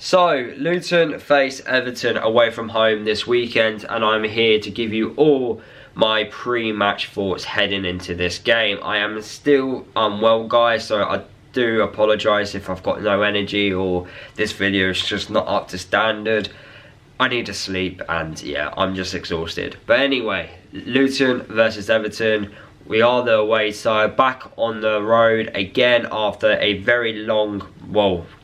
So, Luton face Everton away from home this weekend, and I'm here to give you all my pre-match thoughts heading into this game. I am still unwell, guys, so I do apologise if I've got no energy or this video is just not up to standard. I need to sleep and yeah, I'm just exhausted. But anyway, Luton versus Everton. We are the away side, back on the road again after a very long,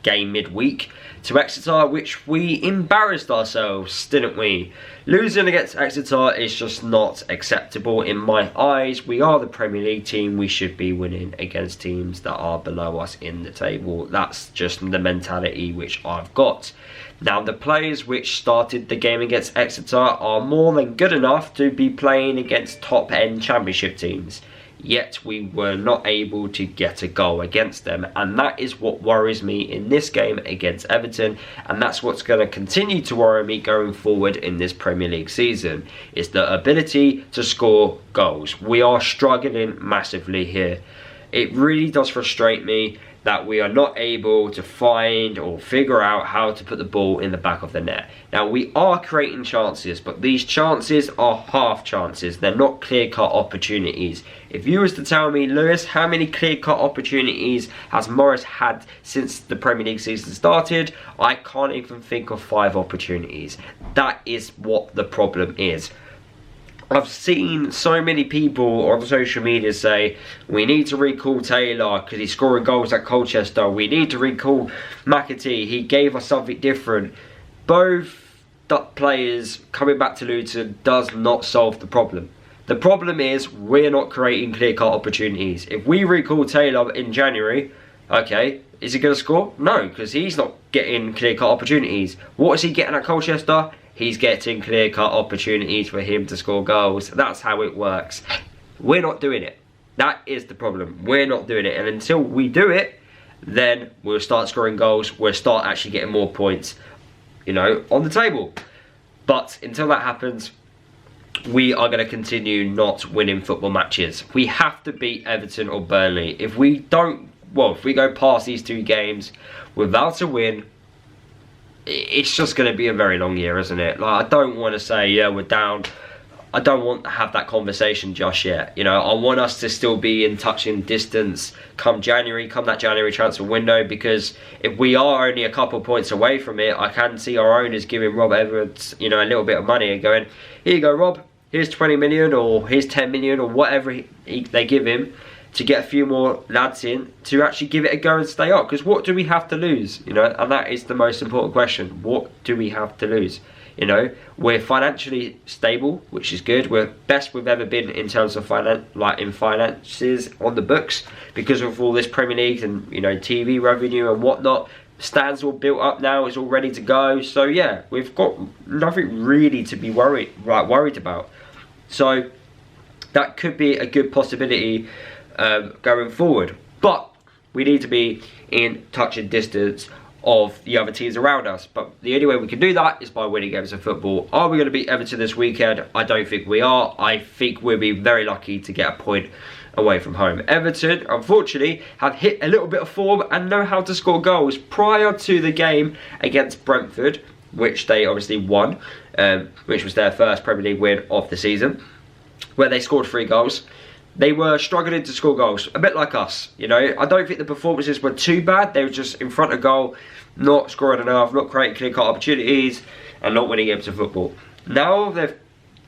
game midweek to Exeter, which we embarrassed ourselves, didn't we? Losing against Exeter is just not acceptable in my eyes. We are the Premier League team. We should be winning against teams that are below us in the table. That's just the mentality which I've got. Now, the players which started the game against Exeter are more than good enough to be playing against top-end championship teams. Yet we were not able to get a goal against them, and that is what worries me in this game against Everton, and that's what's going to continue to worry me going forward in this Premier League season, is the ability to score goals. We are struggling massively here. It really does frustrate me that we are not able to find or figure out how to put the ball in the back of the net. Now, we are creating chances, but these chances are half chances. They're not clear-cut opportunities. If you was to tell me, Lewis, how many clear-cut opportunities has Morris had since the Premier League season started, I can't even think of 5 opportunities. That is what the problem is. I've seen so many people on social media say, we need to recall Taylor because he's scoring goals at Colchester. We need to recall McAtee. He gave us something different. Both players coming back to Luton does not solve the problem. The problem is we're not creating clear-cut opportunities. If we recall Taylor in January, okay, is he going to score? No, because he's not getting clear-cut opportunities. What is he getting at Colchester? He's getting clear-cut opportunities for him to score goals. That's how it works. We're not doing it. That is the problem. We're not doing it. And until we do it, then we'll start scoring goals. We'll start actually getting more points, on the table. But until that happens, we are going to continue not winning football matches. We have to beat Everton or Burnley. If we don't, if we go past these 2 games without a win, it's just going to be a very long year, isn't it? Like, I don't want to say, yeah, we're down. I don't want to have that conversation just yet. I want us to still be in touching distance come that January transfer window, because if we are only a couple points away from it, I can see our owners giving Rob Edwards, a little bit of money and going, here you go, Rob, here's 20 million or here's 10 million or whatever they give him to get a few more lads in to actually give it a go and stay up. Because what do we have to lose? And that is the most important question. What do we have to lose? We're financially stable, which is good. We're best we've ever been in terms of finances on the books because of all this Premier League and TV revenue and whatnot. Stands all built up now. It's all ready to go. So yeah, we've got nothing really to be worried about. So that could be a good possibility going forward, but we need to be in touch and distance of the other teams around us. But the only way we can do that is by winning games of football. Are we going to beat Everton this weekend? I don't think we are. I think we'll be very lucky to get a point away from home. Everton, unfortunately, have hit a little bit of form and know how to score goals. Prior to the game against Brentford, which they obviously won, which was their first Premier League win of the season, where they scored 3 goals. They were struggling to score goals, a bit like us. I don't think the performances were too bad. They were just in front of goal, not scoring enough, not creating clear-cut opportunities, and not winning games of football. Now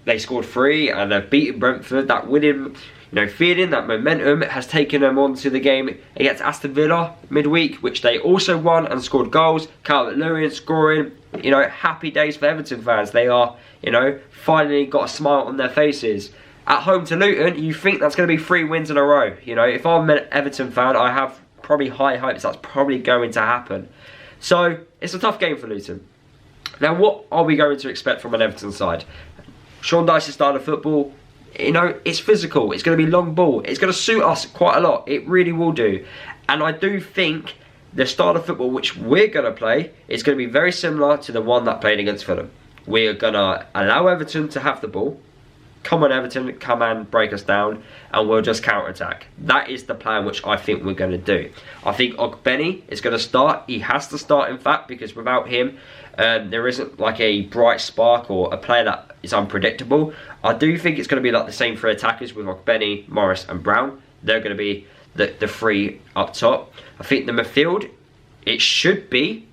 they scored 3 and they've beaten Brentford. That winning, feeling, that momentum has taken them on to the game against Aston Villa midweek, which they also won and scored goals. Calvert-Lewin scoring. Happy days for Everton fans. They are, finally got a smile on their faces. At home to Luton, you think that's going to be 3 wins in a row. If I'm an Everton fan, I have probably high hopes that's probably going to happen. So, it's a tough game for Luton. Now, what are we going to expect from an Everton side? Sean Dyche's style of football, it's physical. It's going to be long ball. It's going to suit us quite a lot. It really will do. And I do think the style of football which we're going to play is going to be very similar to the one that played against Fulham. We're going to allow Everton to have the ball. come on Everton, come and break us down, and we'll just counter-attack. That is the plan which I think we're going to do. I think Ogbeni is going to start. He has to start, in fact, because without him, there isn't like a bright spark or a player that is unpredictable. I do think it's going to be like the same for attackers with Ogbeni, Morris and Brown. They're going to be the three up top. I think the midfield, it should be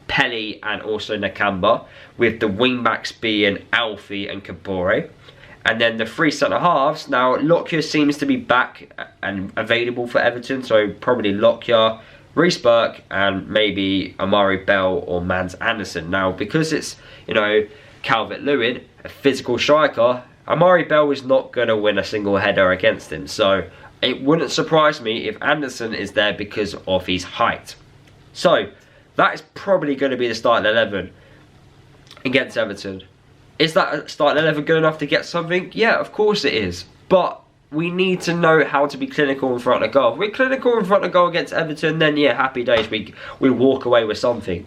Pelly and also Nakamba, with the wing-backs being Alfie and Kabore. And then the three centre-halves, now Lockyer seems to be back and available for Everton, so probably Lockyer, Reece Burke, and maybe Amari Bell or Mans Anderson. Now, because it's, you know, Calvert-Lewin, a physical striker, Amari Bell is not going to win a single header against him. So it wouldn't surprise me if Anderson is there because of his height. So that is probably going to be the starting 11 against Everton. Is that starting 11 good enough to get something? Yeah, of course it is. But we need to know how to be clinical in front of goal. If we're clinical in front of goal against Everton, then yeah, happy days. We walk away with something.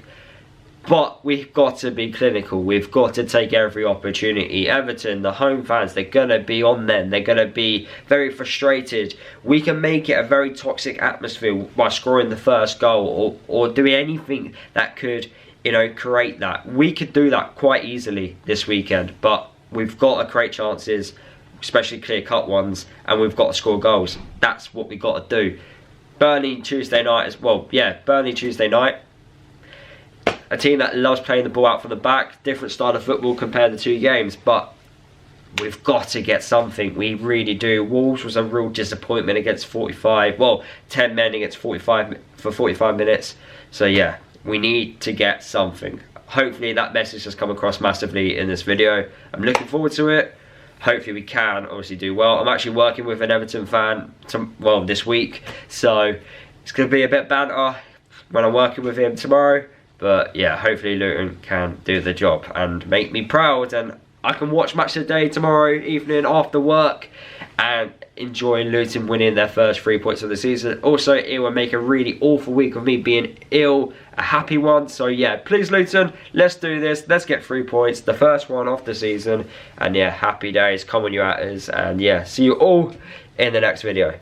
But we've got to be clinical. We've got to take every opportunity. Everton, the home fans, they're going to be on them. They're going to be very frustrated. We can make it a very toxic atmosphere by scoring the first goal or doing anything that could, you know, create that. We could do that quite easily this weekend. But we've got to create chances, especially clear-cut ones, and we've got to score goals. That's what we've got to do. Burnley Tuesday night as well. Yeah, Burnley Tuesday night. A team that loves playing the ball out from the back. Different style of football compared to the two games. But we've got to get something. We really do. Wolves was a real disappointment against 45. Well, 10 men against 45 for 45 minutes. So yeah, we need to get something. Hopefully that message has come across massively in this video. I'm looking forward to it. Hopefully we can obviously do well. I'm actually working with an Everton fan this week. So it's going to be a bit banter when I'm working with him tomorrow. But yeah, hopefully Luton can do the job and make me proud, and I can watch Match of the Day tomorrow evening after work and enjoy Luton winning their first 3 points of the season. Also, it will make a really awful week of me being ill a happy one. So yeah, please Luton, let's do this. Let's get 3 points, the first one of the season. And yeah, happy days, come on you at us. And yeah, see you all in the next video.